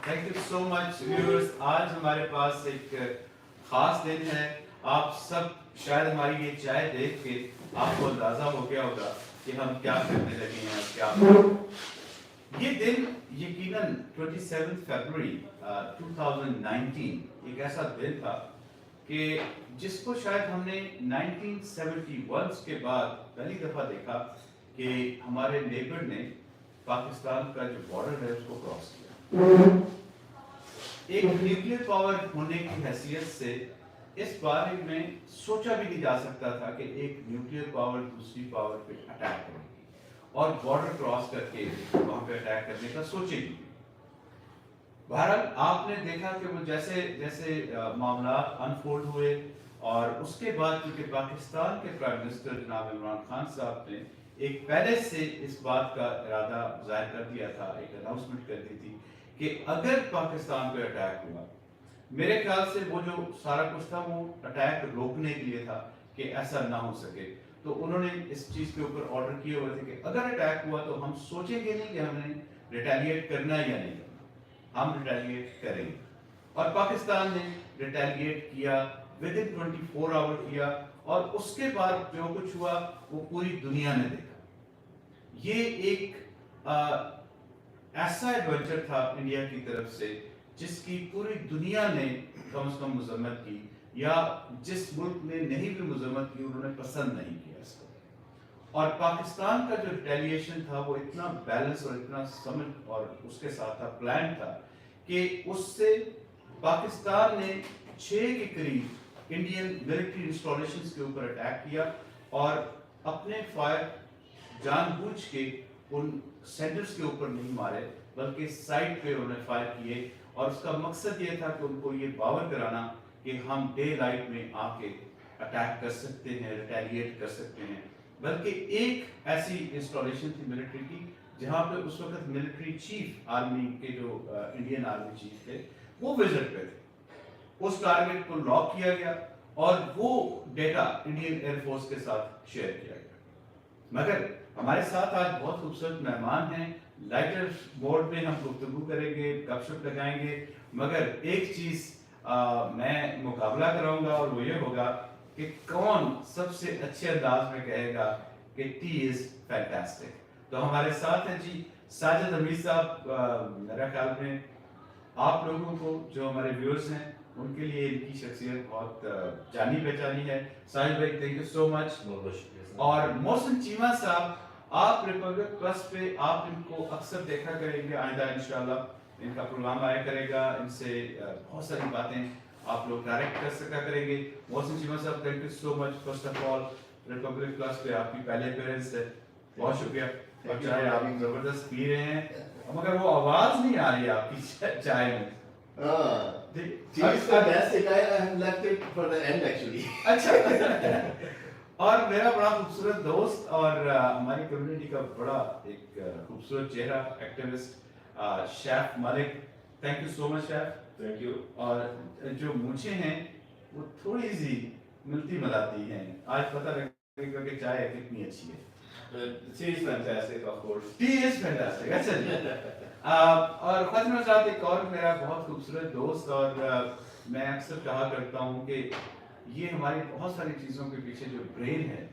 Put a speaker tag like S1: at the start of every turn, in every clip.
S1: Thank you so much viewers. आज हमारे पास एक खास दिन है. आप सब शायद हमारी ये चाय देख के आपको अंदाजा हो गया होगा कि हम क्या करने लगे हैं, क्या ये दिन यकीनन 27 फरवरी 2019 एक ऐसा दिन था कि जिसको शायद हमने 1971 के बाद पहली दफा देखा कि हमारे नेबर ने पाकिस्तान का जो बॉर्डर है उसको क्रॉस किया. एक न्यूक्लियर पावर होने की हैसियत से इस बारे में सोचा भी नहीं जा सकता था कि एक न्यूक्लियर पावर दूसरी पावर पे अटैक करेगी और बॉर्डर क्रॉस करके वहां पे अटैक करने का सोचेगी. बहरहाल आपने देखा कि वो जैसे जैसे मामला अनफोल्ड हुए और उसके बाद क्योंकि पाकिस्तान के प्राइम मिनिस्टर जनाब इमरान खान साहब ने एक पहले से इस बात का इरादा जाहिर कर दिया था, एक अनाउंसमेंट कर दी थी कि अगर पाकिस्तान पे अटैक हुआ, मेरे ख्याल से वो जो सारा कुछ था वो अटैक रोकने के लिए था कि ऐसा ना हो सके. तो उन्होंने इस चीज के ऊपर ऑर्डर किए हुए थे कि अगर अटैक हुआ तो हम सोचेंगे नहीं कि हमने रिटेलिएट करना या नहीं करना, हम रिटेलिएट करेंगे. और पाकिस्तान ने रिटेलिएट किया, विद इन 24 आवर किया और उसके बाद जो कुछ हुआ वो पूरी दुनिया ने देखा. ये एक ऐसा एडवेंचर था इंडिया की तरफ से जिसकी पूरी दुनिया ने कम से कम मजम्मत की, या जिस मुल्क ने नहीं भी मजम्मत की उन्होंने पसंद नहीं किया इसको. और पाकिस्तान का जो रिटेलिएशन था वो इतना बैलेंस और इतना समझ और उसके साथ था, प्लान था कि उससे पाकिस्तान ने 6 के करीब इंडियन मिलिट्री इंस्टॉलेशंस के ऊपर अटैक किया और अपने फायर जानबूझ के उन सेंटर्स के ऊपर नहीं मारे बल्कि साइड पे उन्होंने फायर किए. और उसका मकसद ये था कि उनको ये बावर कराना कि हम डे लाइट में आके अटैक कर सकते हैं, रिटेलिएट कर सकते हैं. बल्कि एक ऐसी इंस्टॉलेशन थी मिलिट्री की जहां पे उस वक्त मिलिट्री चीफ आर्मी के जो इंडियन आर्मी चीफ थे वो विजिट पे थे. उस टारगेट को लॉक किया गया और वो डेटा इंडियन एयरफोर्स के साथ शेयर किया गया. मगर हमारे साथ आज बहुत खूबसूरत मेहमान हैं. लाइटर बोर्ड में हम गुफ्तगू करेंगे, गपशप लगाएंगे, मगर एक चीज मैं मुकाबला कराऊंगा और वो ये होगा कि कौन सबसे अच्छे अंदाज में कहेगा कि टी इज फैंटास्टिक. तो हमारे साथ हैं जी साजिद हमीद साहब. मेरा ख्याल में आप लोगों को जो हमारे व्यूअर्स हैं उनके लिए इनकी शख्सियत बहुत जानी पहचानी है. साहिद भाई थैंक यू सो मच. और मोहसिन चीमा साहब, आप रिपब्लिक प्लस पे आप इनको अक्सर देखा करेंगे, आइंदा इंशाल्लाह इनका प्रोग्राम आया करेगा, इनसे बहुत सारी बातें आप लोग डायरेक्ट कर सका करेंगे. मोहसिन चीमा साहब thank you so much. First of all Republic plus पे आपकी पहले अपीयरेंस है, बहुत शुक्रिया. और चाय आप जबरदस्त पी रहे हैं मगर वो आवाज नहीं आ रही आपकी चाय में.
S2: चीज का बेस्ट है, I have left it for the end actually.
S1: अच्छा. और मेरा बड़ा खूबसूरत दोस्त और हमारी कम्युनिटी का बड़ा एक खूबसूरत चेहरा, एक्टिविस्ट शेफ मालिक. Thank you so much chef.
S2: Thank you.
S1: और जो मूछें हैं वो थोड़ी सी मिलती मिलाती हैं. आज पता लगेगा कि चाय कितनी अच्छी है.
S2: T is fantastic of course.
S1: Tea is fantastic. अच्छा जी. और खातिमा साहब एक और मेरा बहुत खूबसूरत दोस्त, और मैं अक्सर कहा करता हूँ कि ये हमारी बहुत सारी चीज़ों के पीछे जो ब्रेन है,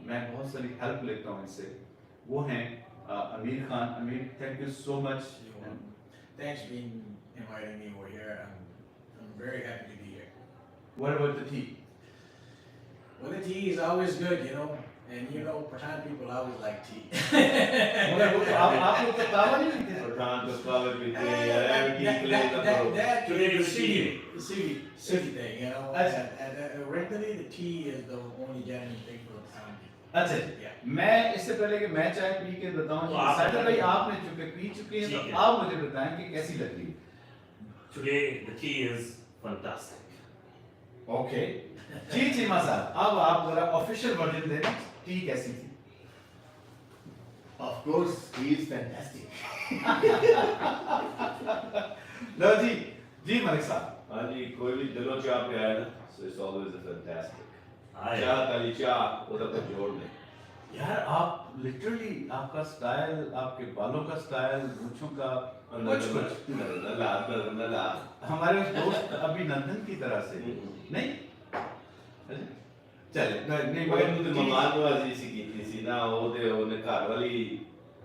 S1: मैं बहुत सारी हेल्प लेता हूँ इससे, वो हैं अमीर खान. अमीर thank you so much.
S3: Thanks for inviting me over here. I'm very happy to be here.
S1: What about the tea?
S3: Well, the tea is always good, you know. And you know, Pathan people always like tea.
S1: मगर वो आप लोग तो कावा नहीं पीते.
S2: पठान तो कावा पीते हैं यार.
S3: That
S2: Today
S3: is
S2: is tea.
S3: city thing, you know. And originally the tea is the only genuine thing for Pathan people.
S1: अच्छा जी. मैं इससे पहले कि मैं चाय पी के बताऊं, साजिद भाई आपने पी चुके हैं तो आप मुझे बताएं कि कैसी लग रही है.
S4: Today the tea is fantastic.
S1: Okay. जी चीमा साहब, अब आप जरा ऑफिशियल वर्जन देना, टी कैसी थी?
S2: Of course tea is fantastic.
S1: लो जी मलिक साहब.
S2: हाँ जी, कोई भी दिलो चाह पे आया ना, so it's always a fantastic.
S4: Aye.
S2: चाह काली चाह उधर पर जोड़ दे.
S1: यार आप लिटरली आपका स्टाइल, आपके बालों का स्टाइल, मूंछों का कुछ
S2: नला
S1: हमारे उस दोस्त अभी नंदन की तरह से नहीं अच्छा? चले नहीं
S2: ਮਗਰ
S1: मगर
S2: ਨੂੰ ਮਮਾਨ ਨਵਾਜ਼ੀ ਸੀ ਕੀਤੀ ਸੀ ਨਾ, ਉਹਦੇ ਉਹਨੇ ਘਰ ਵਾਲੀ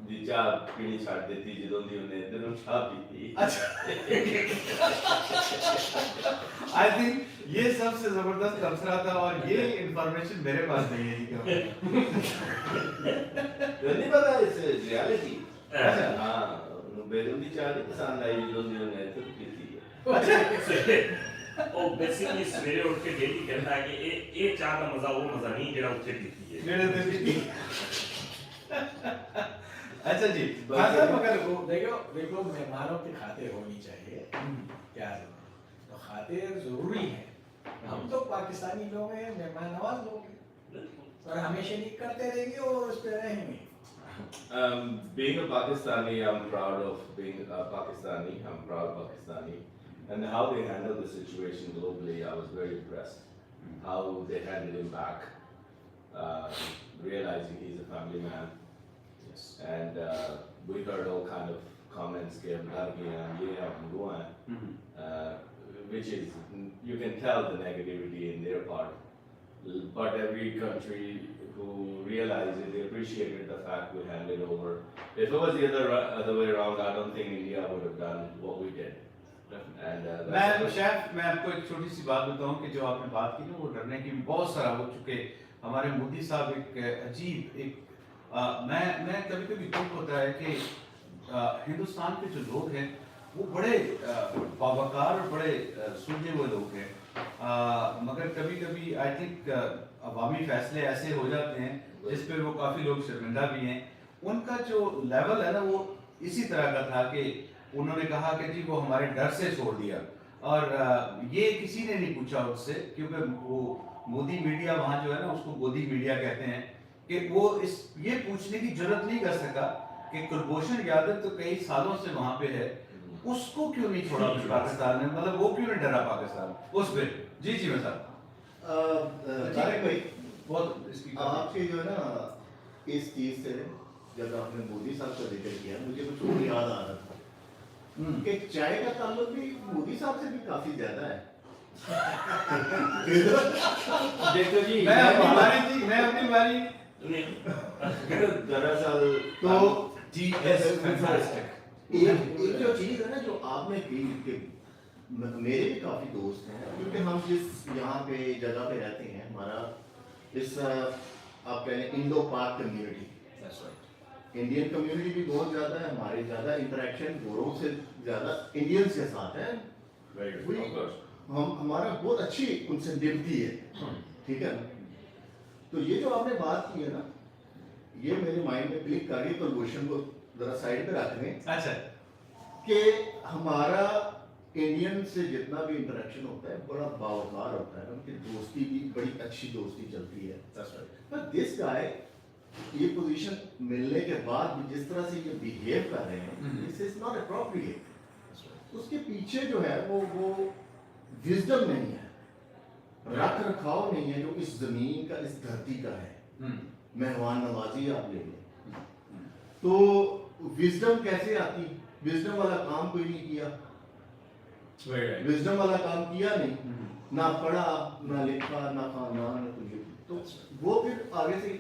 S2: ਦੀ ਚਾਹ ਪੀਣੀ ਛੱਡ ਦਿੱਤੀ ਜਦੋਂ ਦੀ ਉਹਨੇ ਇੱਧਰ ਨੂੰ ਚਾਹ ਪੀਤੀ।
S1: आई थिंक ये सबसे जबरदस्त तबसरा था और ये इंफॉर्मेशन मेरे पास नहीं है जी
S2: नहीं पता इस रियलिटी।
S4: अच्छा।
S2: हाँ, बेगम ਦੀ ਚਾਹ ਨਹੀਂ ਪਸੰਦ ਆਈ ਜਦੋਂ ਦੀ ਉਹਨੇ ਇੱਧਰ ਪੀਤੀ ਹੈ।
S4: ਉਹ ਬੇਸਿਕਲੀ ਸਵੇਰੇ ਉੱਠ ਕੇ ਡੇਲੀ ਕਹਿੰਦਾ ਹੈ ਕਿ ਇਹ ਚਾਹ ਦਾ ਮਜ਼ਾ ਉਹ ਮਜ਼ਾ ਨਹੀਂ ਜਿਹੜਾ ਉੱਥੇ ਪੀਤੀ ਹੈ।
S1: मेरे दिल की अच्छा जी खासा मगर वो
S3: देखो मेहमानों की खातिर होनी चाहिए, क्या तो खातिर जरूरी है। हम तो पाकिस्तानी लोग हैं, मेहमान नवाज लोग हैं और हमेशा नहीं करते रहेंगे और उस पर रहेंगे।
S2: Being a Pakistani, I'm proud of being a Pakistani. I'm proud Pakistani, and how they handled the situation globally, I was very impressed. How they handled him back, realizing he's a family man.
S1: yes
S2: And we heard all kind of comments कि हम डर गए हैं, ये हैं, हम वो हैं, which is you can tell the negativity in their part. But every country who realized it, they appreciated the fact we handed over. If it was the other way around, I don't think India would have done what we did. And
S1: मैं chef मैं आपको एक छोटी सी बात बताऊं कि जो आपने बात की ना वो डरने की बहुत सारा हो चुके हमारे मोदी साहब एक अजीब एक मैं कभी कभी दुख होता है कि हिंदुस्तान के जो लोग हैं वो बड़े बावकार और बड़े सुलझे हुए लोग हैं मगर कभी कभी आई थिंक अवामी फैसले ऐसे हो जाते हैं जिस पे वो काफ़ी लोग शर्मिंदा भी हैं। उनका जो लेवल है ना वो इसी तरह का था कि उन्होंने कहा कि जी वो हमारे डर से छोड़ दिया और ये किसी ने नहीं पूछा उससे क्योंकि वो मोदी मीडिया वहाँ जो है ना उसको गोदी मीडिया कहते हैं कि वो ये पूछने की जरूरत नहीं कर सका कि कुलभूषण यादव तो कई सालों से वहाँ पे है, उसको क्यों नहीं छोड़ा पाकिस्तान ने, मतलब वो क्यों नहीं डरा पाकिस्तान उस पे। जी जी मैं साहब
S2: तारिक भाई,
S1: बहुत इसकी
S2: आपके जो है ना इस चीज से जब आपने मोदी साहब का जिक्र किया मुझे कुछ और याद आ रहा था कि चाय का ताल्लुक भी मोदी साहब से भी काफी ज्यादा है। देखो जी
S1: मैं अपनी बारी
S2: दरअसल
S1: तो जी
S2: एक जो चीज है ना जो आपने की कि मेरे भी काफी दोस्त हैं क्योंकि हम जिस यहाँ पे जगह पे रहते हैं हमारा इस आप कह लें इंडो पाक कम्युनिटी, इंडियन कम्युनिटी भी बहुत ज्यादा है, हमारे ज्यादा इंटरेक्शन गोरों से ज्यादा इंडियंस के साथ है। हम हमारा बहुत अच्छी उनसे निभती है, ठीक है। तो ये जो आपने बात की है ना ये मेरे माइंड में क्लिक कर रही है, कुलभूषण को जरा साइड पे रख दें।
S1: अच्छा
S2: कि हमारा इंडियन से जितना भी इंटरेक्शन होता है बड़ा बावकार होता है, उनकी दोस्ती भी बड़ी अच्छी दोस्ती चलती है। पर दिस गाय ये पोजीशन मिलने के बाद भी जिस तरह से ये बिहेव कर रहे हैं दिस इज नॉट अप्रोप्रिएट। उसके पीछे जो है वो विजडम नहीं है, रख रखाव नहीं है जो इस जमीन का इस धरती का है। मेहमान नवाजी आप ले लें तो विजडम कैसे आती, विजडम वाला काम कोई नहीं किया, विजडम वाला काम किया नहीं, ना पढ़ा ना लिखा ना खानदान ना कुछ, तो वो फिर आगे से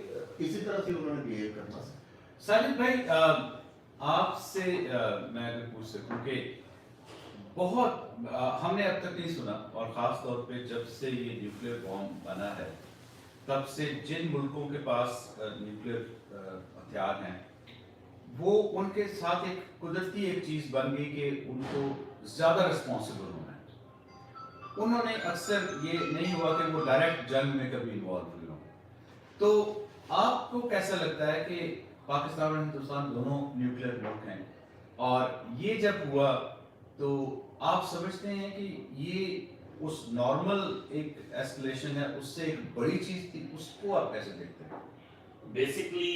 S2: इसी तरह से उन्होंने बिहेव करना।
S1: साजिद भाई आपसे मैं अगर पूछ सकूं कि बहुत हमने अब तक नहीं सुना और ख़ास तौर पे जब से ये न्यूक्लियर बॉम्ब बना है तब से जिन मुल्कों के पास न्यूक्लियर हथियार हैं वो उनके साथ एक कुदरती एक चीज़ बन गई कि उनको ज़्यादा रिस्पॉन्सिबल होना है। उन्होंने अक्सर ये नहीं हुआ कि वो डायरेक्ट जंग में कभी इन्वॉल्व हुए हों। तो आपको कैसा लगता है कि पाकिस्तान और हिंदुस्तान दोनों न्यूक्लियर मुल्क हैं और ये जब हुआ तो आप समझते हैं कि ये उस नॉर्मल एक एस्केलेशन है उससे एक बड़ी चीज़ थी, उसको आप कैसे देखते हैं?
S4: बेसिकली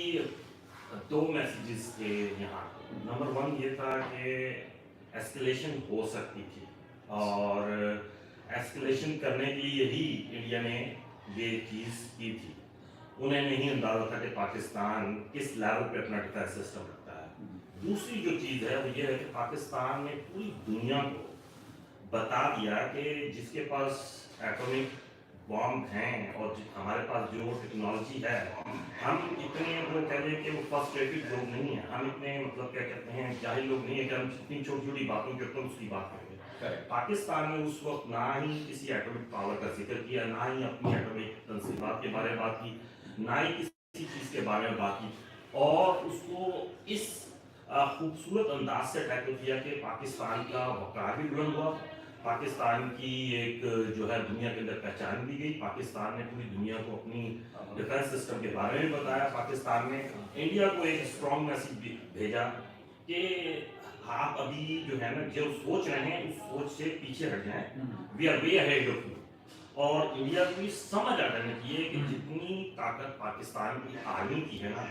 S4: दो मैसेजेस थे यहाँ। नंबर वन ये था कि एस्केलेशन हो सकती थी और एस्केलेशन करने के लिए ही इंडिया ने ये चीज़ की थी। उन्हें नहीं अंदाजा था कि पाकिस्तान किस लेवल पे अपना डिफेंस सिस्टम रखता है। दूसरी जो चीज़ है वो ये है कि पाकिस्तान ने पूरी दुनिया को बता दिया कि जिसके पास एटॉमिक बॉम्ब हैं और हमारे पास जो टेक्नोलॉजी है, हम इतने वो कह लें कि वो फ्रस्ट्रेटेड लोग नहीं हैं, हम इतने मतलब क्या कहते हैं जाहिल लोग नहीं है कि हम इतनी छोटी छोटी बातों के ऊपर उसकी बात करेंगे। पाकिस्तान ने उस वक्त ना ही किसी एटॉमिक पावर का जिक्र किया, ना ही अपनी एटॉमिक तनसीबात के बारे में बात की, ना ही किसी चीज़ के बारे में बात की, और उसको इस खूबसूरत अंदाज से टैकल किया कि पाकिस्तान का वक़ार भी बुलंद हुआ, पाकिस्तान की एक जो है दुनिया के अंदर पहचान दी गई, पाकिस्तान ने पूरी दुनिया को अपनी डिफेंस सिस्टम के बारे में बताया, पाकिस्तान ने इंडिया को एक स्ट्रॉन्ग मैसेज भेजा कि आप अभी जो है ना जो सोच रहे हैं उस सोच से पीछे हट जाएं, we are way ahead of you. और इंडिया को ये समझ आ जानी चाहिए कि जितनी ताकत पाकिस्तान की आर्मी की है ना,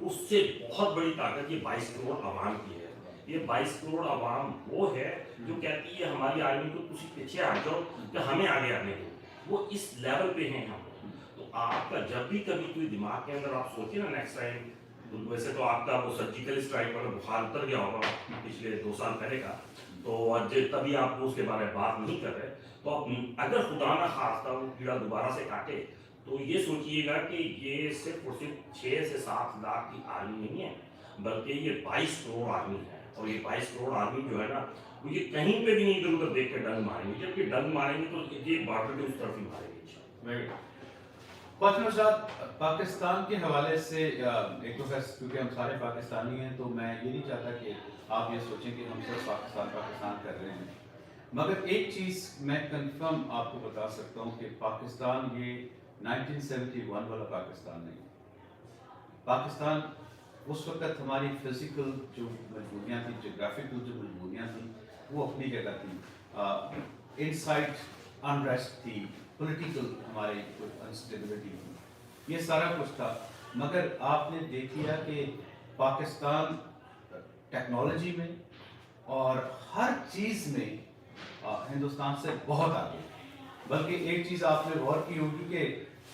S4: उससे बहुत बड़ी ताकत ये 22 करोड़ आवाम की है। ये 22 करोड़ आवाम वो है जो कहती है हमारी आर्मी को तुम पीछे हट जाओ कि हमें आगे आने दो, वो इस लेवल पे हैं हम। तो आपका जब भी कभी कोई दिमाग के अंदर आप सोचिए ना नेक्स्ट टाइम, तो वैसे तो आपका वो सर्जिकल स्ट्राइक वाला बुखार उतर गया होगा पिछले 2 साल पहले का, तो आज तभी आप उसके बारे में बात नहीं कर रहे, तो आप अगर खुदा ना खास्ता वो कीड़ा दोबारा से काटे तो ये सोचिएगा कि ये सिर्फ और सिर्फ 6 से 7 लाख की आर्मी नहीं है, बल्कि ये 22 करोड़ आर्मी है। और ये 22 करोड़ आर्मी जो है ना, वो ये कहीं पे भी नहीं इधर उधर देख के डंग मारेंगे, जबकि डंग मारेंगे तो ये बॉर्डर के उस तरफ ही मारेंगे।
S1: फातिमा साहब, पाकिस्तान के हवाले से एक तो खैर क्योंकि हम सारे पाकिस्तानी हैं तो मैं ये नहीं चाहता कि आप ये सोचें कि हम सब पाकिस्तान पाकिस्तान कर रहे हैं, मगर एक चीज़ मैं कंफर्म आपको बता सकता हूँ कि पाकिस्तान ये 1971 वाला पाकिस्तान नहीं। पाकिस्तान उस वक्त हमारी फिजिकल जो मजबूरियाँ थी, जोग्राफिकल जो मजबूरियाँ थी, वो अपनी जगह थी, इनसाइड अनरेस्ट थी, पॉलिटिकल हमारी कुछ अनस्टेबिलिटी थी, ये सारा कुछ था। मगर आपने देख लिया कि पाकिस्तान टेक्नोलॉजी में और हर चीज़ में हिंदुस्तान से बहुत आगे। बल्कि एक चीज़ आपने गौर की होगी कि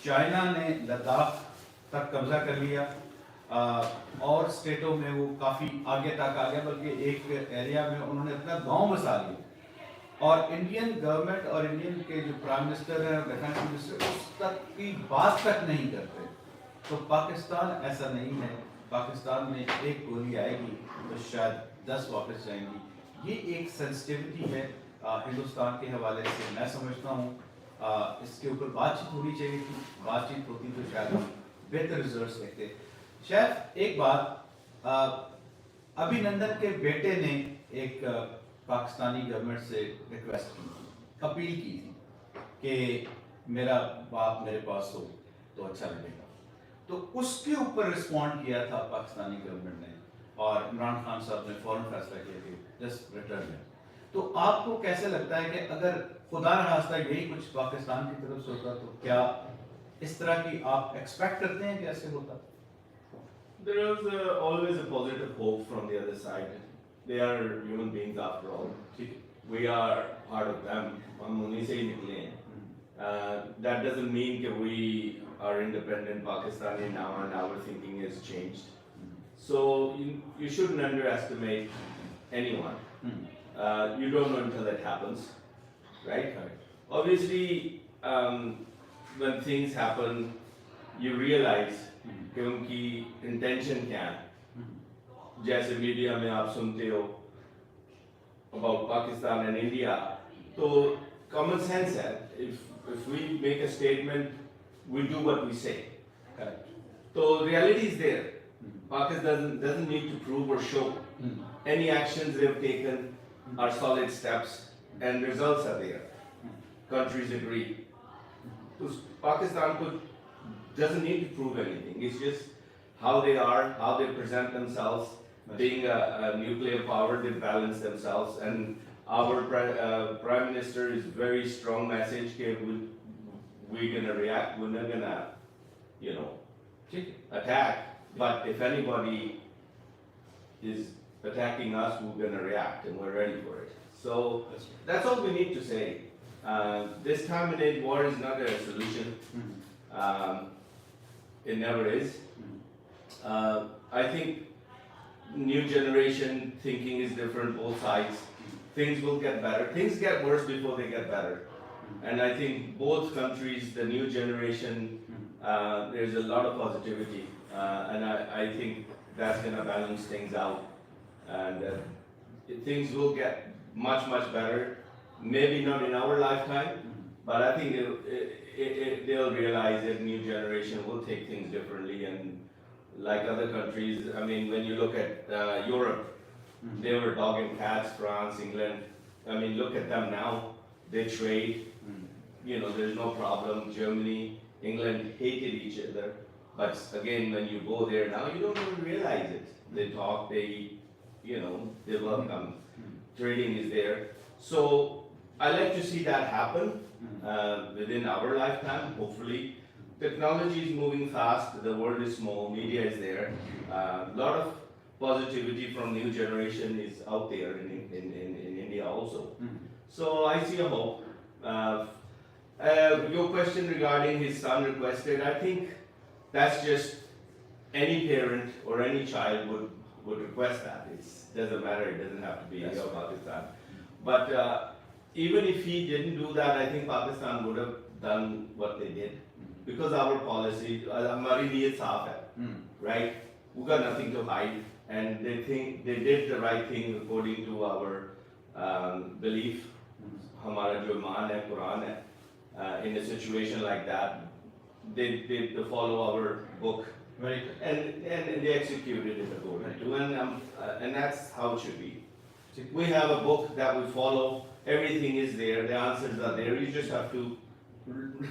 S1: चाइना ने लद्दाख तक कब्जा कर लिया, और स्टेटों में वो काफ़ी आगे तक आ गया, बल्कि एक एरिया में उन्होंने अपना गांव बसा लिया। और इंडियन गवर्नमेंट और इंडियन के जो प्राइम मिनिस्टर हैं और डिफेंस मिनिस्टर उस तक की बात तक नहीं करते। तो पाकिस्तान ऐसा नहीं है, पाकिस्तान में एक गोली आएगी तो शायद 10 वापस जाएंगी। ये एक सेंसिटिविटी है हिंदुस्तान के हवाले से, मैं समझता हूँ इसके ऊपर बातचीत होनी चाहिए थी, बातचीत होती तो शायद हम बेहतर रिजल्ट्स देखते। शायद एक बात, अभिनंदन के बेटे ने एक पाकिस्तानी गवर्नमेंट से रिक्वेस्ट की थी, अपील की थी कि मेरा बाप मेरे पास हो तो अच्छा लगेगा, तो उसके ऊपर रिस्पॉन्ड किया था पाकिस्तानी गवर्नमेंट ने, और इमरान खान साहब ने फौरन फैसला किया कि जस्ट रिटर्न है। तो आपको कैसे लगता है कि अगर खुदा न खास्ता यही कुछ पाकिस्तान की तरफ से होता तो क्या इस तरह की आप एक्सपेक्ट करते हैं कि ऐसे होता?
S2: There is always a positive hope from the other side. They are human beings after all. We are part of them. हम उन्हीं से ही निकले हैं. That doesn't mean that we are independent Pakistani now and our thinking has changed. So you shouldn't underestimate anyone. You don't know until it happens, right? Obviously, when things happen, you realize कि उनकी intention क्या है। जैसे media में आप सुनते हो about Pakistan and India, तो common sense है, if we make a statement, we do what we say. Correct. So reality is there. Pakistan doesn't need to prove or show. Any actions they've taken are solid steps, and results are there. Countries agree. So Pakistan doesn't need to prove anything. It's just how they are, how they present themselves. Being a nuclear power, they balance themselves. And our Prime Minister is very strong message that we're going to react. We're not going to, attack. But if anybody is attacking us, we're going to react, and we're ready for it. So that's all we need to say. This time and age war is not a solution.
S5: it never is. I think new generation thinking is different, both sides. Things will get better. Things get worse before they get better. And I think both countries, the new generation, there's a lot of positivity. And I think that's going to balance things out. And things will get much, much better. Maybe not in our lifetime, but I think they'll realize that new generation will take things differently. And like other countries, I mean, when you look at Europe, they were dog and cats, France, England. I mean, look at them now. They trade. You know, there's no problem. Germany, England hated each other. But again, when you go there now, you don't even realize it. They talk, they, you know, they welcome. Trading is there. So I like to see that happen within our lifetime, hopefully. Technology is moving fast. The world is small. Media is there. A lot of positivity from new generation is out there in India also. So I see a hope. Your question regarding his son requested, I think that's just any parent or any child would request that. It doesn't matter, it doesn't have to be India or Pakistan. But even if he didn't do that, I think Pakistan would have done what they did. Because our policy, hamari niyat saaf hai, right? We got nothing to hide, and they think they did the right thing according to our belief. Hamara jo iman hai, Quran hai. In a situation like that, they follow our book.
S1: Very good.
S5: And they executed it according to, and that's how it should be. We have a book that we follow. Everything is there. The answers are there. You just have to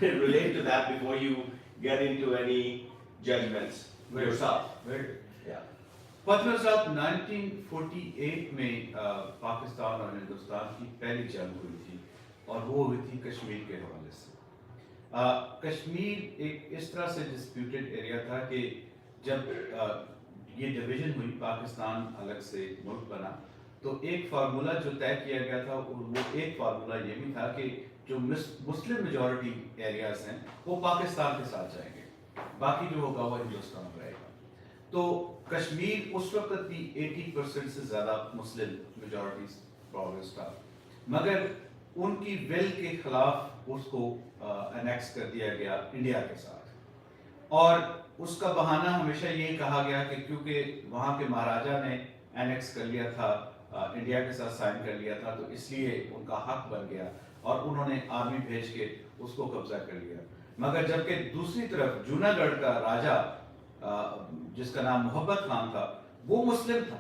S5: relate to that before you get into any judgments yourself.
S1: Very good.
S5: Yeah.
S1: Patna साहब 1948 में पाकिस्तान और हिंदुस्तान की पहली जंग हुई थी और वो हुई थी कश्मीर के हवाले से। कश्मीर एक इस तरह से डिस्प्यूटेड एरिया था कि जब ये डिवीजन हुई, पाकिस्तान अलग से मुल्क बना, तो एक फार्मूला जो तय किया गया था और वो एक फार्मूला ये भी था कि जो मुस्लिम मेजॉरिटी एरियाज हैं वो पाकिस्तान के साथ जाएंगे, बाकी जो होगा वो हिंदुस्तान में रहेगा। तो कश्मीर उस वक्त भी 80% से ज़्यादा मुस्लिम मेजॉरिटी प्रोविंस था, मगर उनकी विल के खिलाफ उसको एनेक्स कर दिया गया इंडिया के साथ। और उसका बहाना हमेशा ये कहा गया कि क्योंकि वहाँ के महाराजा ने एनेक्स कर लिया था, इंडिया के साथ साइन कर लिया था, तो इसलिए उनका हक बन गया और उन्होंने आर्मी भेज के उसको कब्जा कर लिया। मगर जबकि दूसरी तरफ जूनागढ़ का राजा जिसका नाम मोहब्बत खान था, वो मुस्लिम था,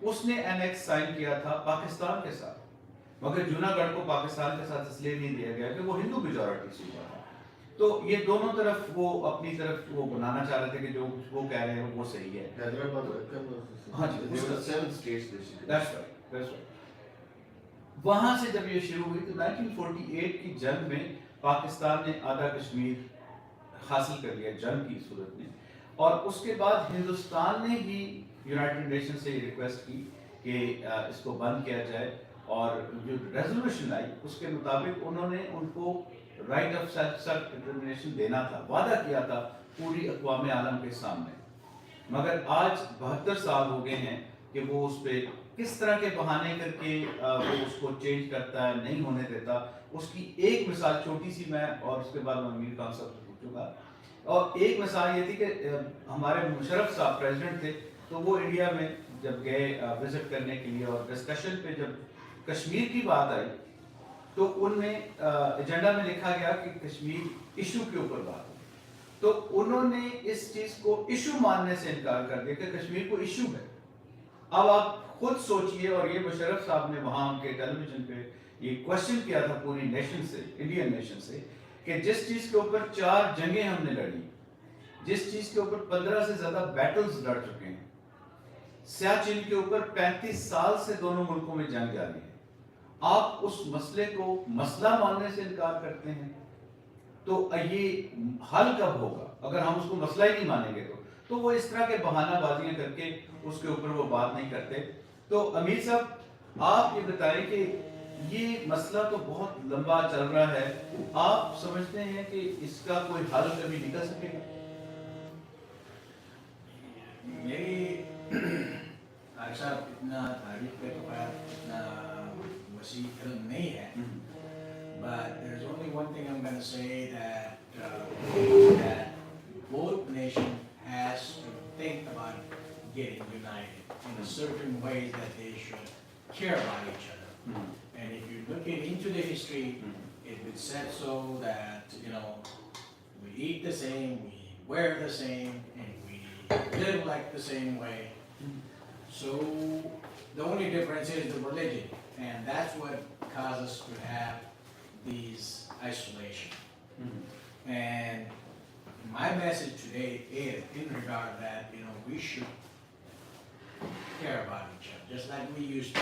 S1: उसने एनेक्स साइन किया था पाकिस्तान के साथ, मगर जूनागढ़ को पाकिस्तान के साथ इसलिए नहीं दिया गया कि वो हिंदू मेजॉरिटी सूबा था। तो ये दोनों तरफ वो अपनी तरफ वो बनाना चाह रहे थे कि जो वो कह रहे हैं वो सही है। हाँ जी, that's right. वहाँ से जब ये शुरू हुई तो 1948 की जंग में पाकिस्तान ने आधा कश्मीर हासिल कर लिया जंग की सूरत में, और उसके बाद हिंदुस्तान ने ही यूनाइटेड नेशन से रिक्वेस्ट की कि इसको बंद किया जाए, और जो रेजोल्यूशन आई उसके मुताबिक उन्होंने उनको राइट ऑफ सेल्फ डिटरमिनेशन देना था, वादा किया था पूरी अक़वाम आलम के सामने। मगर आज 72 साल हो गए हैं कि वो उस पर किस तरह के बहाने करके वो उसको चेंज करता है, नहीं होने देता। उसकी एक मिसाल छोटी सी मैं, और उसके बाद मैं अमीर खान साहब से पूछूंगा। और एक मिसाल ये थी कि हमारे मुशर्रफ साहब प्रेसिडेंट थे, तो वो इंडिया में जब गए विजिट करने के लिए और डिस्कशन पे जब कश्मीर की बात आई तो उनमें एजेंडा में लिखा गया कि कश्मीर इशू के ऊपर बात हो, तो उन्होंने इस चीज को इशू मानने से इनकार कर दिया कि कश्मीर को इशू है। अब आप खुद सोचिए, और ये मुशर्रफ साहब ने वहां उनके टेलीविजन पे ये क्वेश्चन किया था पूरी नेशन से, इंडियन नेशन से, कि जिस चीज के ऊपर 4 जंगें हमने लड़ी, जिस चीज के ऊपर 15 से ज्यादा बैटल्स लड़ चुके हैं, सियाचिन के ऊपर 35 साल से दोनों मुल्कों में जंग जारी है, आप उस मसले को मसला मानने से इनकार करते हैं, तो ये हल कब होगा? अगर हम उसको मसला ही नहीं मानेंगे तो वो इस तरह के बहानाबाजियां करके उसके ऊपर वो बात नहीं करते। तो अमीर साहब, आप ये बताएं कि ये मसला तो बहुत लंबा चल रहा है, आप समझते हैं कि इसका कोई हल कभी निकल सकेगा?
S3: मेरी आगे साहब इतना तारीफ पे तो खैर इतना वसी इल्म नहीं है, but there's only one thing I'm going to say that both nations has to think about getting united in a certain ways that they should care about each other. And if you look into the history, it was said so that, you know, we eat the same, we wear the same, and we live like the same way. So the only difference is the religion, and that's what causes us to have these isolation. And my message today is in regard that, you know, we should care about each other, just like we used to.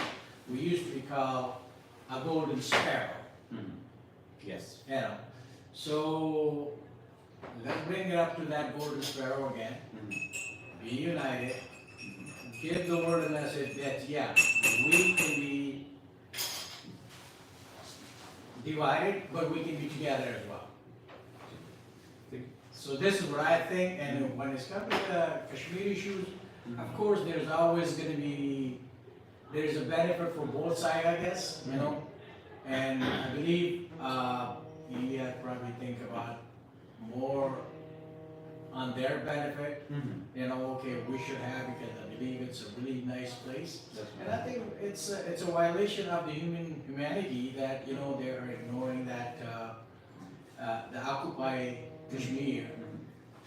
S3: We used to be called a golden sparrow,
S1: Yes.
S3: you know. So let's bring it up to that golden sparrow again. Be united. Give the word a message that, yeah, we can be divided, but we can be together as well. So this is what I think, and when it's come to the Kashmir issues, of course, there's always gonna be, there's a benefit for both sides, I guess, you know? And I believe, India probably think about more on their benefit, you know, okay, we should have, because I believe it's a really nice place. And I think it's a violation of the humanity that, you know, they are ignoring that, the occupied Kashmir,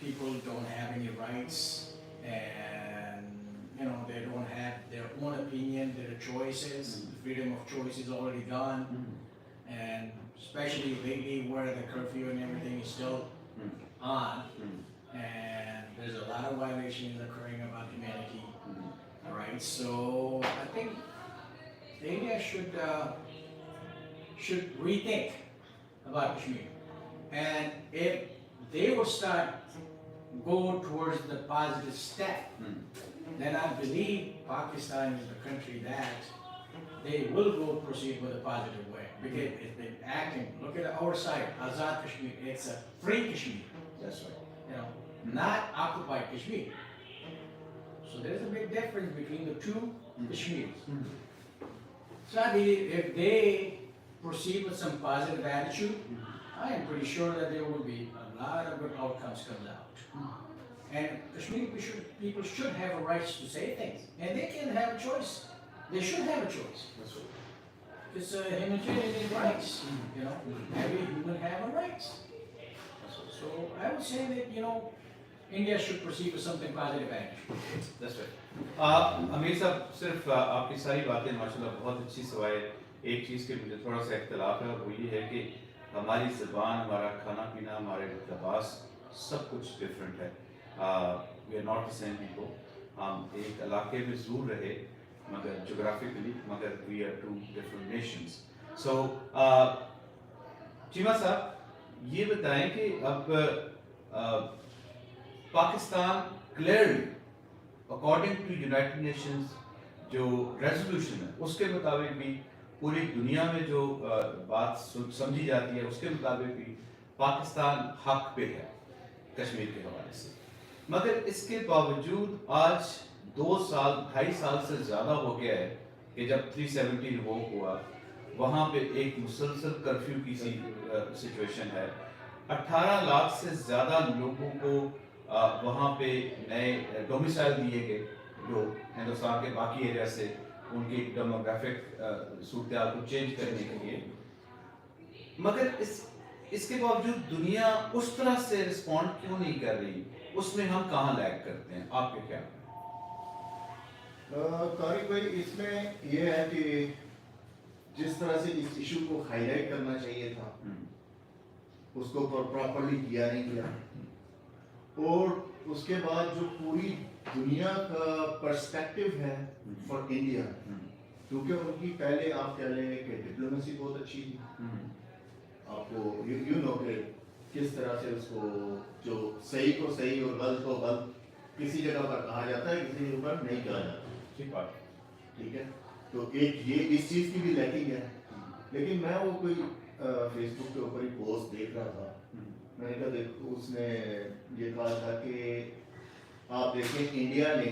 S3: people don't have any rights, and, you know, they don't have their own opinion, their choices, the freedom of choice is already gone, and especially lately where the curfew and everything is still on, and there's a lot of violations occurring about humanity, alright, so I think India should rethink about Kashmir, and if they will start go towards the positive step, then I believe Pakistan is the country that they will go proceed with a positive way, because it's been acting, look at our side, Azad Kashmir, it's a free Kashmir,
S2: That's right.
S3: you know, not occupied Kashmir. So there's a big difference between the two Kashmirs. So I believe if they proceed with some positive attitude, I am pretty sure that there will be a lot of good outcomes comes out. And Kashmiri people should have a right to say things, and they can have a choice. They should have a choice.
S2: That's right.
S3: It's a humanitarian rights, you know. Every human have a right. So I would say that, you know, India should proceed with something positive attitude.
S1: That's right. अमीर साहब सिर्फ आपकी सारी बातें माशाल्लाह बहुत अच्छी सिवाय एक चीज़ के मुझे थोड़ा सा इख्तिलाफ है, और वो ये है कि हमारी ज़बान, हमारा खाना पीना, हमारे लिबास सब कुछ डिफरेंट है. We are not the same people. हम एक इलाके में ज़रूर रहे मगर जोग्राफिकली, मगर we are two different nations. So Cheema साहब ये बताएं कि अब Pakistan clearly according to United Nations जो रेजोल्यूशन है उसके मुताबिक भी पूरी दुनिया में जो बात समझी जाती है उसके मुताबिक भी पाकिस्तान हक पे है कश्मीर के हवाले से. मगर इसके बावजूद आज 2 साल 2.5 साल से ज़्यादा हो गया है कि जब 370 रिवोक हुआ, वहाँ पे एक मुसलसल कर्फ्यू की सिचुएशन है. 18 लाख से ज़्यादा लोगों को वहाँ पे नए डोमिसाइल दिए गए जो हिंदुस्तान के बाकी एरिया से उनकी डेमोग्राफिक सूरत को चेंज करने के लिए. मगर इसके बावजूद दुनिया उस तरह से रिस्पॉन्ड क्यों नहीं कर रही? उसमें हम कहाँ लैग करते हैं? आपके क्या?
S2: तारिक भाई, इसमें यह है कि जिस तरह से इस इशू को हाईलाइट करना चाहिए था उसको प्रॉपर्ली किया नहीं गया, और उसके बाद जो पूरी दुनिया का पर्सपेक्टिव है फॉर इंडिया, क्योंकि उनकी पहले आप कह लें कि डिप्लोमेसी बहुत अच्छी थी, आपको यू नो कि किस तरह से उसको जो सही को सही और गलत को गलत किसी जगह पर कहा जाता है, किसी जगह पर नहीं कहा जाता.
S1: ठीक बात.
S2: ठीक है, तो एक ये इस चीज़ की भी लैकिंग है. लेकिन मैं वो कोई फेसबुक के ऊपर ही पोस्ट देख रहा था, मैंने कहा देखो उसने ये कहा था कि आप देखें इंडिया ने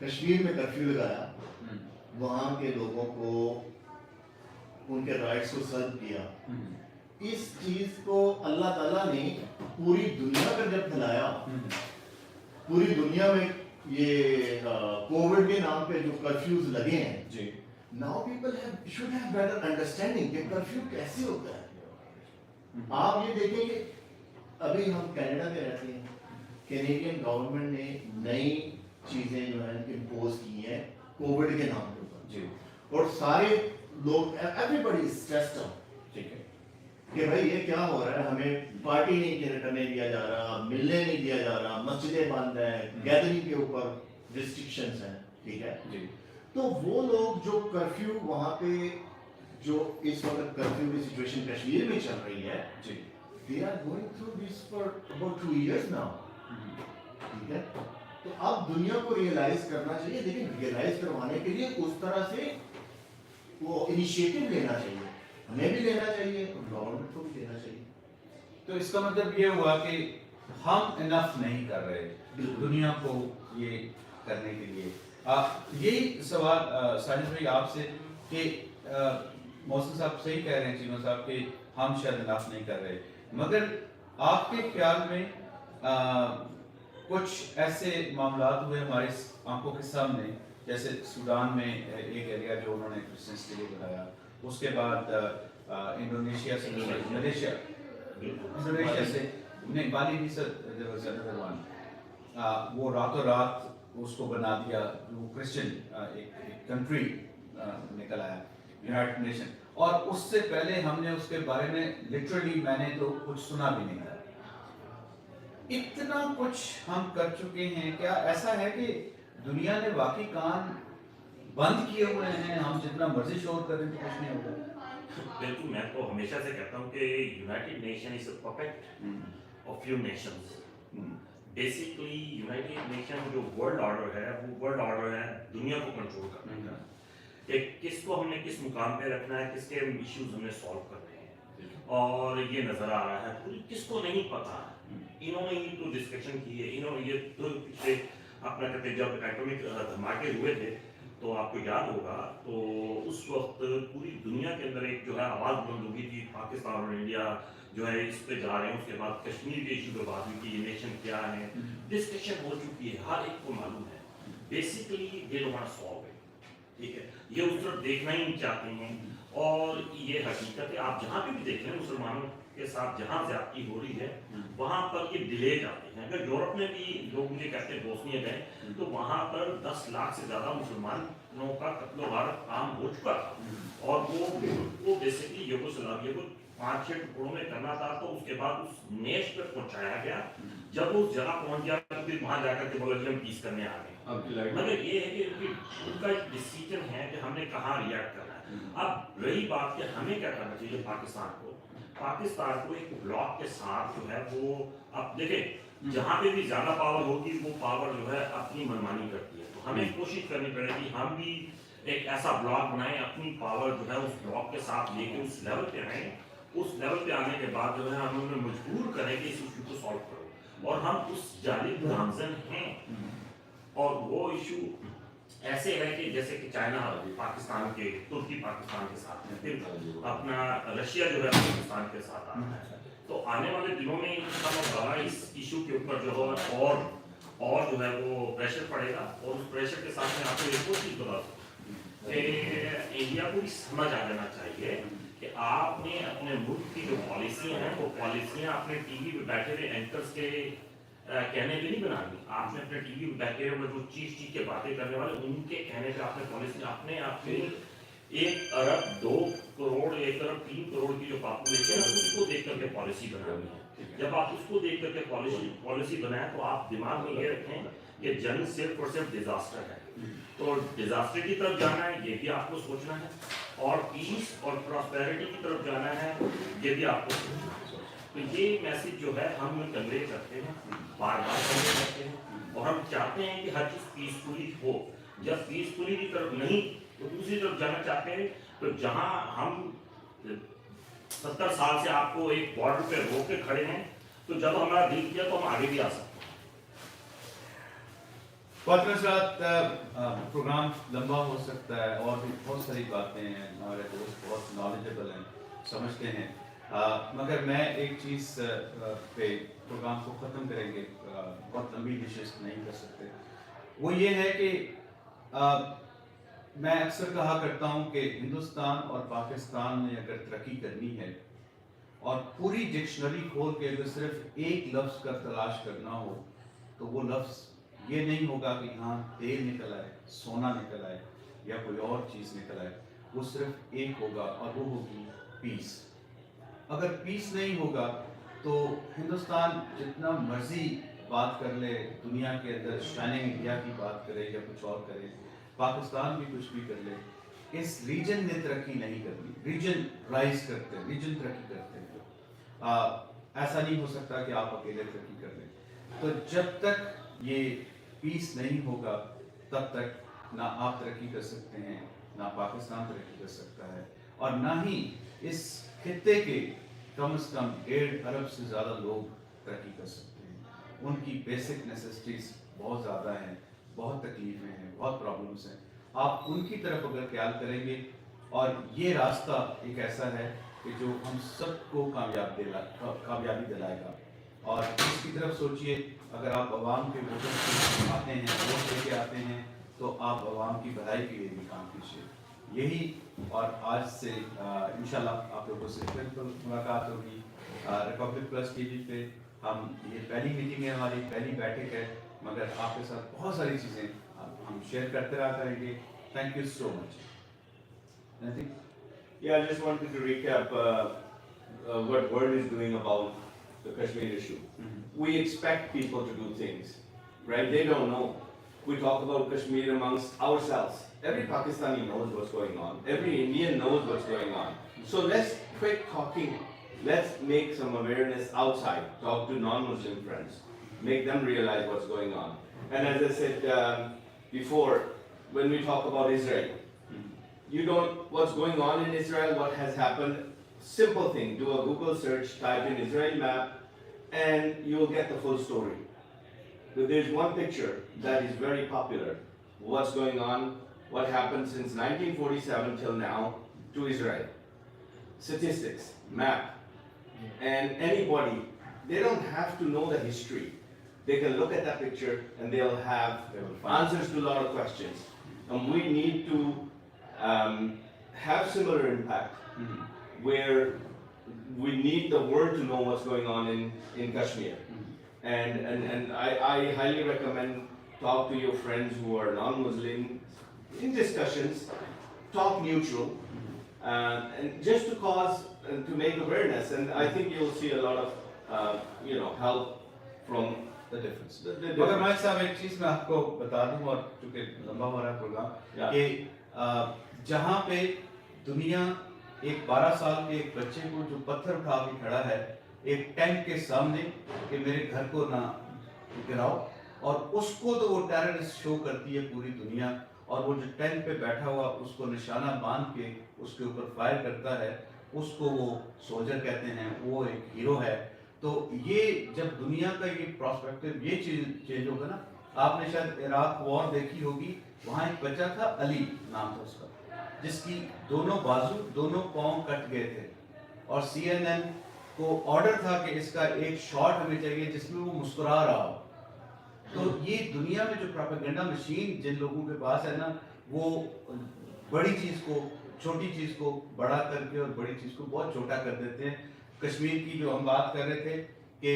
S2: कश्मीर में कर्फ्यू लगाया, वहाँ के लोगों को उनके राइट्स को सर्व किया। इस चीज को अल्लाह ताला ने पूरी दुनिया पर जब फैलाया, पूरी दुनिया में ये कोविड के नाम पे जो कर्फ्यूज लगे हैं
S1: जी,
S2: now people should have better understanding कि कर्फ्यू कैसे होता है। आप ये देखें कि अभी हम कनाडा में रहते हैं, कैनेडियन गवर्नमेंट ने नई चीजें जो है इम्पोज की हैं कोविड के नाम के ऊपर
S1: जी,
S2: और सारे लोग एवरीबॉडी स्ट्रेस्ड आउट
S1: ठीक है,
S2: कि भाई ये क्या हो रहा है, हमें पार्टी नहीं करने दिया जा रहा, मिलने नहीं दिया जा रहा, मस्जिदें बंद है, गैदरिंग के ऊपर रिस्ट्रिक्शंस हैं, ठीक है।
S1: जी,
S2: तो वो लोग जो कर्फ्यू वहाँ पे जो इस वक्त कर्फ्यू की सिचुएशन कश्मीर में चल रही है,
S1: जी,
S2: they are going through this for about 2 years now, ठीक है। तो अब दुनिया को रियलाइज करना चाहिए, लेकिन रियलाइज करवाने के लिए उस तरह से वो इनिशिएटिव लेना चाहिए, हमें भी लेना चाहिए और गवर्नमेंट को भी लेना चाहिए।
S1: तो इसका मतलब ये हुआ कि हम इनफ नहीं कर रहे दुनिया को ये करने के लिए। यही सवाल साजिद भाई आपसे कि मौसम साहब सही कह रहे हैं चीमा साहब कि हम शायद इनफ नहीं कर रहे, मगर आपके ख्याल में कुछ ऐसे मामलात हुए हमारे आंखों के सामने, जैसे सूडान में एक एरिया जो उन्होंने क्रिश्चियंस के लिए बनाया, उसके बाद इंडोनेशिया से मलेशिया, इंडोनेशिया से नहीं, बाली भी सर वो रातों रात उसको बना दिया, वो क्रिश्चियन एक कंट्री निकल आया, यूनाइटेड नेशन, और उससे पहले हमने उसके बारे में लिटरली मैंने तो कुछ सुना भी नहीं था। इतना कुछ हम कर चुके हैं, क्या ऐसा है कि दुनिया ने वाकई कान बंद किए हुए हैं, हम जितना मर्जी शोर करें तो कुछ नहीं होगा?
S4: बिल्कुल, मैं तो हमेशा से कहता हूँ कि United nation is a puppet of few Nations. Basically United nation जो वर्ल्ड ऑर्डर है, वो वर्ल्ड ऑर्डर है दुनिया को कंट्रोल करने का, कि किसको हमने किस मुकाम पे रखना है, किसके इश्यूज हमने सॉल्व करने हैं, और ये नजर आ रहा है पूरी किसको नहीं पता। इन्होंने ही तो डिस्कशन की है, इन्होंने ये तो पिछले अपना कहते जब एटॉमिक धमाके हुए थे तो आपको याद होगा, तो उस वक्त पूरी दुनिया के अंदर एक जो है आवाज़ बुलंद हुई थी, पाकिस्तान और इंडिया जो है इस पे जा रहे हैं। उसके बाद कश्मीर के इशू पे बात हुई कि ये नेशन क्या है, डिस्कशन हो चुकी है, हर एक को मालूम है। Basically they don't want to solve it, ठीक है, ये उस तरफ देखना ही नहीं चाहते हैं। और ये हकीकत है, आप जहाँ पे भी देख लें मुसलमानों के साथ जहाँ ज्यादती हो रही है वहाँ पर ये डिले जाते हैं। अगर यूरोप में भी लोग मुझे कहते हैं बोस्निया गए तो वहाँ पर 10 लाख से ज्यादा मुसलमानों का कत्लो गारत आम हो चुका था, और वो बेसिकली यूगोस्लाविया को 5-6 टुकड़ों में करना था, तो उसके बाद उस नेश पर पहुंचाया गया। जब वो उस जगह पहुंच गया तो फिर वहां जाकर के बोला कि हम पीस करने आ गए। मगर ये है कि उनका डिसीजन है कि हमने कहाँ रिएक्ट करना है। अब रही बात कि हमें क्या करना चाहिए, पाकिस्तान को एक ब्लॉक के साथ जो है वो, अब देखें जहाँ पे भी ज्यादा पावर होगी वो पावर जो है अपनी मनमानी करती है, तो हमें कोशिश करनी पड़ेगी हम भी एक ऐसा ब्लॉक बनाएं, अपनी पावर जो है उस ब्लॉक के साथ लेके उस लेवल पे आए। उस लेवल पे आने के बाद जो है हम उन्हें मजबूर करें कि इस इशू को सॉल्व करो, और हम उस जालिब गामजन हैं। और वो इशू ऐसे है कि जैसे कि चाइना पाकिस्तान के, तुर्की पाकिस्तान के साथ है, फिर अपना रशिया जो है पाकिस्तान के साथ आ रहा है। तो आने वाले दिनों में बड़ा इस इशू के ऊपर जो है और जो है वो प्रेशर पड़ेगा, और उस प्रेशर के साथ में आपको एक और चीज बता दूं कि इंडिया को भी समझ आ जाना चाहिए कि आपने अपने मुल्क की जो पॉलिसियां हैं वो पॉलिसियां अपने टीवी पे बैठे हुए एंकर्स के कहने पे नहीं बनानी। आपने अपने टीवी पे बैठे हुए जो चीज के बातें करने वाले उनके कहने पे आपने पॉलिसी अपने 1 अरब 2 करोड़ 1 अरब 3 करोड़ की जो पॉपुलेशन है उसको देख करके पॉलिसी बनानी है। जब आप उसको देख करके पॉलिसी बनाए तो आप दिमाग में ये रखें कि जंग सिर्फ और सिर्फ डिजास्टर है, तो डिजास्टर की तरफ जाना है ये भी आपको सोचना है, और पीस और प्रॉस्पेरिटी की तरफ जाना है ये भी आपको सोचना है। तो ये मैसेज जो है हम कन्वे करते हैं, बार बार कन्वे करते हैं, और हम चाहते हैं कि हर चीज पीसफुली हो। जब पीसफुली की तरफ नहीं तो दूसरी तरफ जाना चाहते हैं, तो जहां हम 70 साल से आपको एक बॉर्डर पे रोक के खड़े हैं, तो जब हमारा दिल किया तो हम आगे भी आ सकते हैं।
S1: प्रोग्राम लंबा हो सकता है और भी बहुत सारी बातें हैं, हमारे दोस्त बहुत नॉलेजेबल हैं, समझते हैं, मगर मैं एक चीज़ पे प्रोग्राम को ख़त्म करेंगे, बहुत लंबी डिशेस नहीं कर सकते, वो ये है कि मैं अक्सर कहा करता हूँ कि हिंदुस्तान और पाकिस्तान में अगर तरक्की करनी है और पूरी डिक्शनरी खोल के अगर सिर्फ एक लफ्ज़ का तलाश करना हो तो वो लफ्ज़ ये नहीं होगा कि यहाँ तेल निकल आए, सोना निकल आए या कोई और चीज़ निकल आए, वो सिर्फ एक होगा और वो होगी पीस। अगर पीस नहीं होगा तो हिंदुस्तान जितना मर्जी बात कर ले, दुनिया के अंदर शाइनिंग इंडिया की बात करे या कुछ और करे, पाकिस्तान भी कुछ भी कर ले, इस रीजन ने तरक्की नहीं करनी। रीजन राइज करते हैं, रीजन तरक्की करते हैं, ऐसा नहीं हो सकता कि आप अकेले तरक्की कर लें। तो जब तक ये पीस नहीं होगा तब तक ना आप तरक्की कर सकते हैं, ना पाकिस्तान तरक्की कर सकता है, और ना ही इस खित्ते के कम से कम 1.5 अरब से ज़्यादा लोग तरक्की कर सकते हैं। उनकी बेसिक नेसेसिटीज़ बहुत ज़्यादा हैं, बहुत तकलीफ़ें हैं, बहुत प्रॉब्लम्स हैं। आप उनकी तरफ अगर ख्याल करेंगे, और ये रास्ता एक ऐसा है कि जो हम सबको कामयाबी दिलाएगा, और इसकी तरफ सोचिए। अगर आप आवाम के वोटर आते हैं, वोट लेके आते हैं, तो आप आवाम की भलाई के लिए भी काम कीजिए। यही, और आज से इंशाल्लाह आप लोगों से फिर मुलाकात होगी रिपब्लिक प्लस टीवी पे। हम ये पहली मीटिंग है, हमारी पहली बैठक है, मगर आपके साथ बहुत सारी चीज़ें हम शेयर करते रहा करेंगे। Thank you so much.
S5: Yeah, I just wanted to recap what world is doing about the Kashmir issue. We expect people to do things, right? They don't know. We talk about Kashmir amongst ourselves. Every Pakistani knows what's going on. Every Indian knows what's going on. So let's quit talking. Let's make some awareness outside. Talk to non-Muslim friends. Make them realize what's going on. And as I said before, when we talk about Israel, you don't, what's going on in Israel, what has happened, simple thing, do a Google search, type in Israel map, and you will get the full story. But there's one picture that is very popular. What's going on, what happened since 1947 till now to Israel. Statistics, map. And anybody, they don't have to know the history. They can look at that picture and they'll have answers to a lot of questions. And we need to have similar impact where we need the world to know what's going on in Kashmir. And I highly recommend talk to your friends who are non-Muslim in discussions, talk neutral, and just to cause and to make awareness. And I think you'll see a lot of help from
S1: The difference.
S5: the
S1: मगर
S5: difference.
S1: मैं साहब एक चीज़ मैं आपको बता दूं, और चूँकि लंबा हो रहा है प्रोग्राम,
S5: Yeah.
S1: कि जहाँ पे दुनिया एक 12 साल के एक बच्चे को जो पत्थर उठा के खड़ा है एक टैंक के सामने कि मेरे घर को ना गिराओ, और उसको तो वो टेररिस्ट शो करती है पूरी दुनिया, और वो जो टैंक पे बैठा हुआ उसको निशाना बांध के उसके ऊपर फायर करता है, उसको वो सोल्जर कहते हैं, वो एक हीरो है। तो ये जब दुनिया का ये प्रोस्पेक्टिव ये चीज चेंज होगा ना, आपने शायद इराक वॉर देखी होगी, वहाँ एक बच्चा था, अली नाम था उसका, जिसकी दोनों बाजू दोनों पाँव कट गए थे, और CNN को ऑर्डर था कि इसका एक शॉट हमें चाहिए जिसमें वो मुस्कुरा रहा हो। तो ये दुनिया में जो प्रोपेगेंडा मशीन जिन लोगों के पास है ना, वो बड़ी चीज़ को छोटी चीज़ को बड़ा करके और बड़ी चीज़ को बहुत छोटा कर देते हैं। कश्मीर की जो हम बात कर रहे थे कि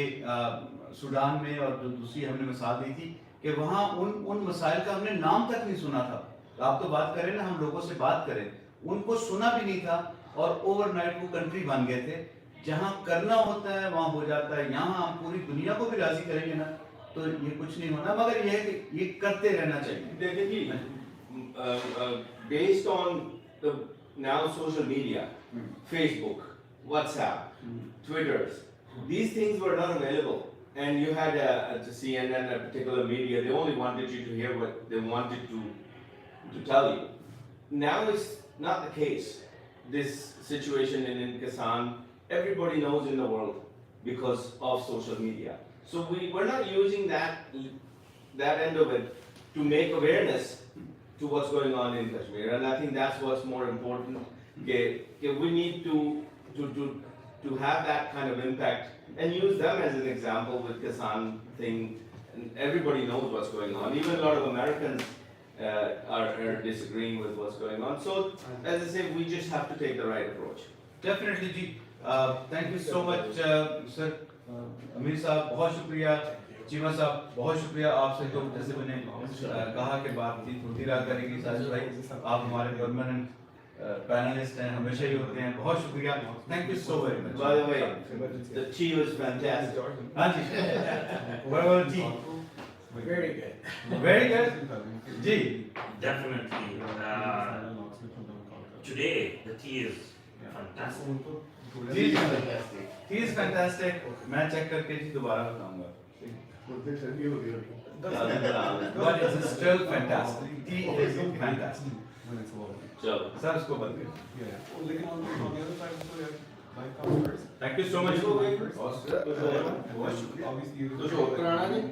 S1: सूडान में, और जो दूसरी हमने मिसाल दी थी कि वहाँ उन मसाइल का हमने नाम तक नहीं सुना था। तो आप तो बात करें ना, हम लोगों से बात करें, उनको सुना भी नहीं था, और ओवरनाइट वो कंट्री बन गए थे। जहाँ करना होता है वहाँ हो जाता है। यहाँ हम पूरी दुनिया को भी राजी करेंगे ना तो ये कुछ नहीं होना, मगर ये है कि ये करते रहना चाहिए।
S5: देखिए जी, based on the now social media, Facebook, WhatsApp, Twitters, these things were not available. And you had a CNN, a particular media, they only wanted you to hear what they wanted to tell you. Now it's not the case. This situation in Kasan, everybody knows in the world because of social media. So we're not using that end of it to make awareness to what's going on in Kashmir, and I think that's what's more important. We need to have that kind of impact and use them as an example with Kisan thing. And everybody knows what's going on. Even a lot of Americans are disagreeing with what's going on. So, as I say, we just have to take the right approach.
S1: Definitely जी. Thank you so much sir Amir Sahab, बहुत शुक्रिया। चीमा साहब, बहुत शुक्रिया। आपसे तो जैसे मैंने कहा कि बातचीत होती रहा करेगी। साजिद भाई, आप हमारे परमानेंट पैनलिस्ट हैं, हमेशा ही होते हैं। बहुत शुक्रिया। Thank you so very much.
S5: By the way, the tea was fantastic.
S1: हाँ जी। What about tea?
S3: Very good.
S1: Very good. जी।
S4: Definitely. Today the tea is fantastic.
S1: जी tea is fantastic. मैं चेक करके जी दोबारा बताऊंगा। But it's still fantastic. Tea is fantastic.
S5: चलो
S1: सर उसको बंद करिए। Thank you so much. बहुत शुक्रिया।
S5: कुछ और कराना नहीं?